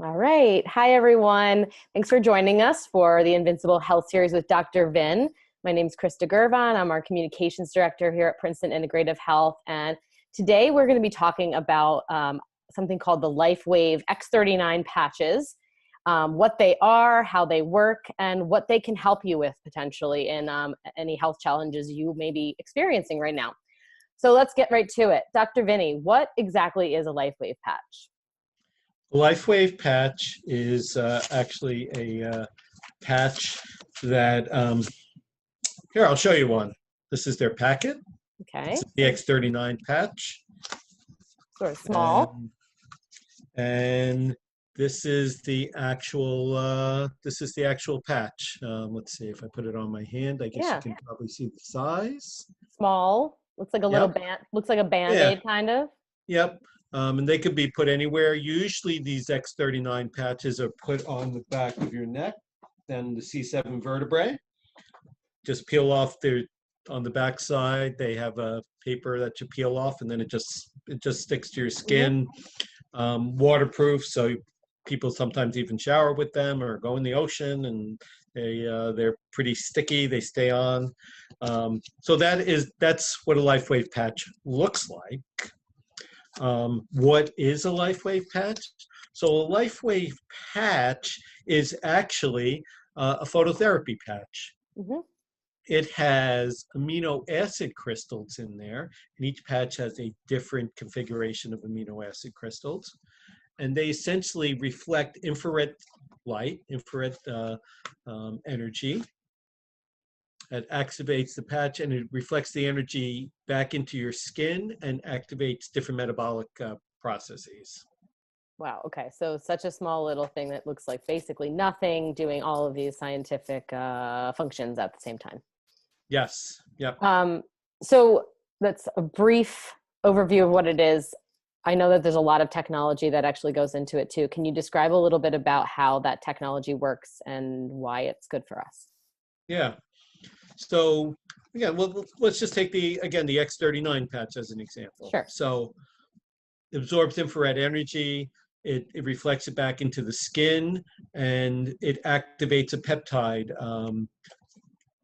All right. Hi, everyone. Thanks for joining us for the Invincible Health Series with Dr. Vin. My name is Krista Gervon. I'm our communications director here at Princeton Integrative Health. And today we're going to be talking about something called the LifeWave X39 patches, what they are, how they work, and what they can help you with potentially in any health challenges you may be experiencing right now. So let's get right to it. Dr. Vinny, what exactly is a LifeWave patch? LifeWave patch is actually a patch that, here, I'll show you one. This is their packet. Okay. This is the X39 patch. Sort of small. And this is the actual patch. Let's see if I put it on my hand. I guess you can probably see the size. Small. Looks like a little band. Looks like a Band-Aid kind of. Yep. And they could be put anywhere. Usually these X39 patches are put on the back of your neck, then the C7 vertebrae. Just peel off on the back side. They have a paper that you peel off, and then it just sticks to your skin. Waterproof, so people sometimes even shower with them or go in the ocean, and they're pretty sticky. They stay on. So that's what a LifeWave patch looks like. What is a LifeWave patch? So a LifeWave patch is actually a phototherapy patch. Mm-hmm. It has amino acid crystals in there, and each patch has a different configuration of amino acid crystals. And they essentially reflect infrared light, infrared energy. It activates the patch, and it reflects the energy back into your skin and activates different metabolic processes. Wow. Okay. So such a small little thing that looks like basically nothing, doing all of these scientific functions at the same time. Yes. Yep. So that's a brief overview of what it is. I know that there's a lot of technology that actually goes into it too. Can you describe a little bit about how that technology works and why it's good for us? Yeah. So again, let's just take the X39 patch as an example. Sure. So it absorbs infrared energy. It reflects it back into the skin, and it activates a peptide,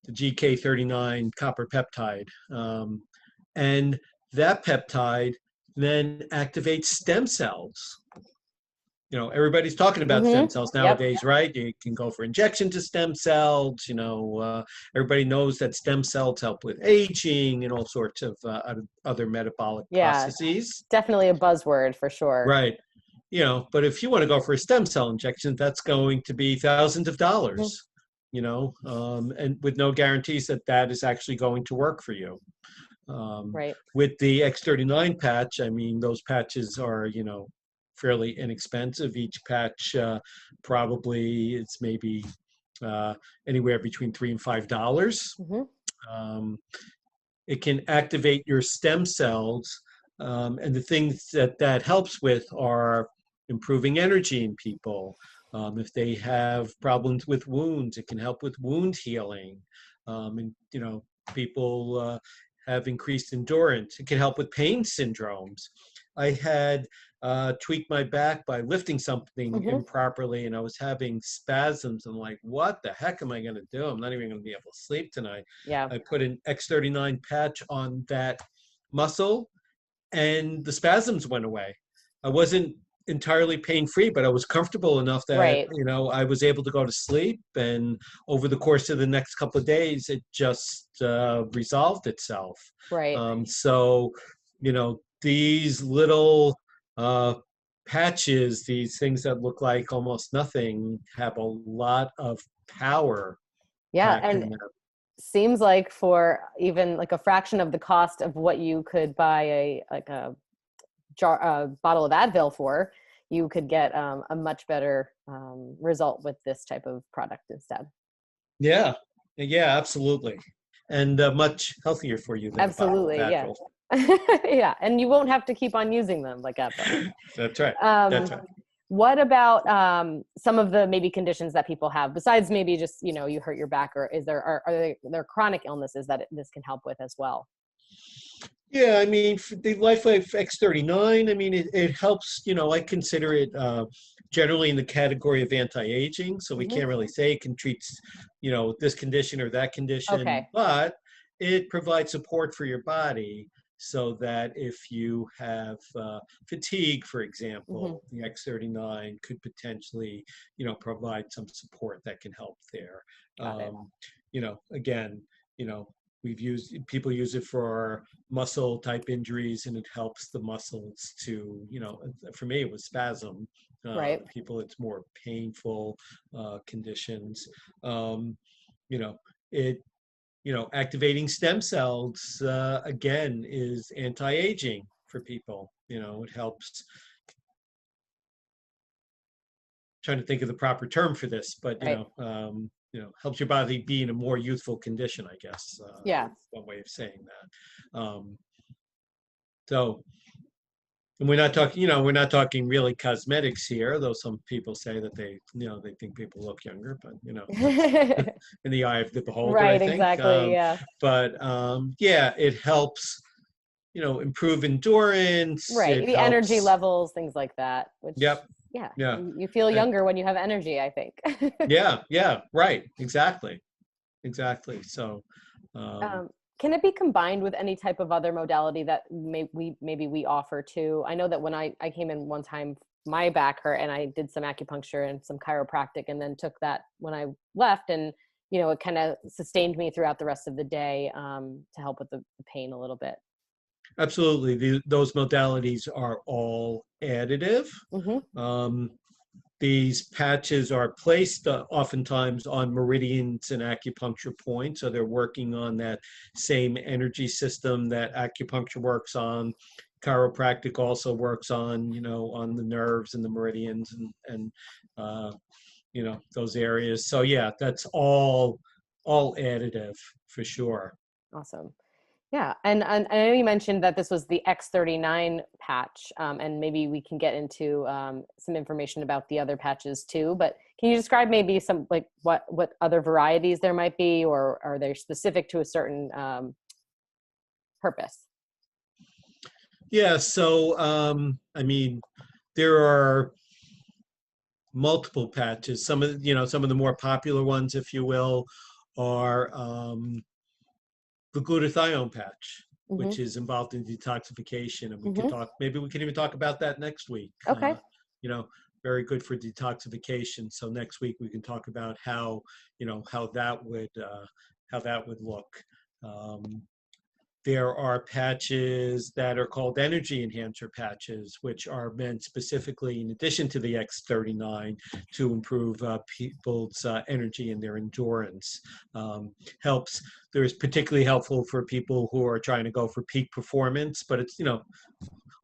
the GK39 copper peptide. And that peptide then activates stem cells. You know, everybody's talking about stem cells nowadays, right? You can go for injection to stem cells. You know, everybody knows that stem cells help with aging and all sorts of other metabolic processes. Definitely a buzzword for sure. Right. You know, but if you want to go for a stem cell injection, that's going to be thousands of dollars. You know, and with no guarantees that is actually going to work for you. Right. With the X39 patch, I mean, those patches are, you know, fairly inexpensive. Each patch probably it's maybe anywhere between $3 and $5. It can activate your stem cells, and the things that helps with are improving energy in people. If they have problems with wounds, it can help with wound healing. And you know, people have increased endurance. It can help with pain syndromes. I had tweaked my back by lifting something improperly, and I was having spasms. I'm like, what the heck am I going to do? I'm not even going to be able to sleep tonight. Yeah. I put an X39 patch on that muscle, and the spasms went away. I wasn't entirely pain-free, but I was comfortable enough that, you know, I was able to go to sleep. And over the course of the next couple of days, it just resolved itself. Right. So, you know, these little patches, these things that look like almost nothing, have a lot of power. Yeah, and seems like for even like a fraction of the cost of what you could buy a bottle of Advil for, you could get a much better result with this type of product instead. Yeah, absolutely, and much healthier for you than absolutely, a bottle of Advil. Yeah, and you won't have to keep on using them like Advil. That's right. That's right. What about some of the maybe conditions that people have besides maybe just, you know, you hurt your back, or are there chronic illnesses that this can help with as well? Yeah, I mean, the LifeWave X39, I mean, it helps, I consider it generally in the category of anti-aging. So we Hmm. can't really say it can treat, this condition or that condition, Okay. but it provides support for your body so that if you have fatigue, for Hmm. example, the X39 could potentially, provide some support that can help there. Got it. Again, you know, people use it for muscle type injuries and it helps the muscles to, for me it was spasm. Right. People it's more painful conditions. Um, you know, it activating stem cells again is anti-aging for people. It helps. Trying to think of the proper term for this, but Right. helps your body be in a more youthful condition, I guess. Yeah. Is one way of saying that. So, and we're not talking really cosmetics here, though some people say that they think people look younger, but that's in the eye of the beholder, I Right, think. exactly. Yeah. But yeah, it helps, improve endurance. Right. It The energy helps. levels, things like that, which, Yep. yeah, Yeah. you feel And younger when you have energy, I think. yeah. Yeah. Right. Exactly. Exactly. So, um, Um, can it be combined with any type of other modality that maybe we offer too? I know that when I came in one time, my back hurt and I did some acupuncture and some chiropractic and then took that when I left, and it kind of sustained me throughout the rest of the day, to help with the pain a little bit. absolutely. Those modalities are all additive. Hmm. Um, these patches are placed oftentimes on meridians and acupuncture points. So they're working on that same energy system that acupuncture works on. Chiropractic also works on the nerves and the meridians and uh, those areas. So yeah, that's all additive for sure. Awesome. Yeah, and I know you mentioned that this was the X39 patch, and maybe we can get into some information about the other patches too. But can you describe maybe some, like, what other varieties there might be, or are they specific to a certain purpose? Yeah, so I mean, there are multiple patches. Some of the more popular ones, if you will, are the glutathione patch, Hmm. which is involved in detoxification, and Hmm. maybe we can even talk about that next week. Okay. You know, very good for detoxification. So next week we can talk about how that would look. Um, there are patches that are called energy enhancer patches, which are meant specifically, in addition to the X39, to improve people's energy and their endurance. Helps. They're particularly helpful for people who are trying to go for peak performance, but it's,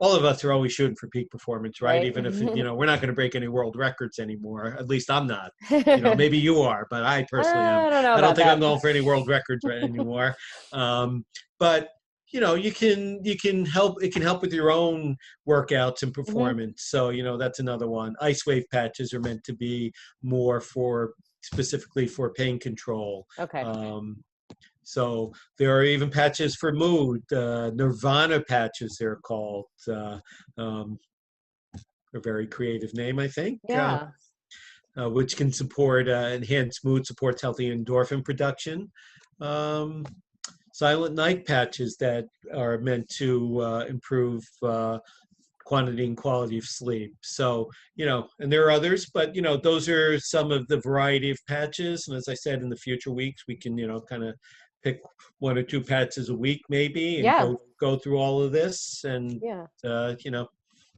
all of us are always shooting for peak performance, right? Right. Even if, we're not going to break any world records anymore. At least I'm not. Maybe you are, but I personally am. I don't know I don't about think I'm that. going for any world records anymore. But you can help. It can help with your own workouts and Hmm. performance. So that's another one. Ice wave patches are meant to be more for specifically for pain control. Okay. Um, so there are even patches for mood, Nirvana patches, they're called. Um, a very creative name, I think, Yeah. which can support enhanced mood, supports healthy endorphin production. Um, Silent night patches that are meant to improve quantity and quality of sleep. So, and there are others, but, those are some of the variety of patches. And as I said, in the future weeks, we can, kind of pick one or two patches a week maybe and Yeah. go through all of this. And, Yeah.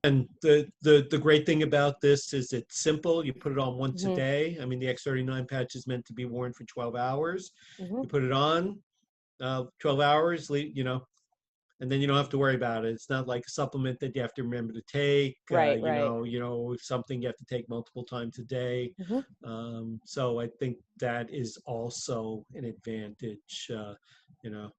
and the great thing about this is it's simple. You put it on once a Hmm. day. I mean, the X39 patch is meant to be worn for 12 hours. Hmm. You put it on, 12 hours, and then you don't have to worry about it. It's not like a supplement that you have to remember to take. Right. Right. Something you have to take multiple times a day. Hmm. So I think that is also an advantage. You know,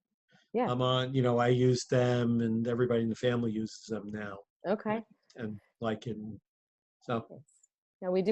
Yeah. I use them, and everybody in the family uses them now, Okay. and like it. So. Now we do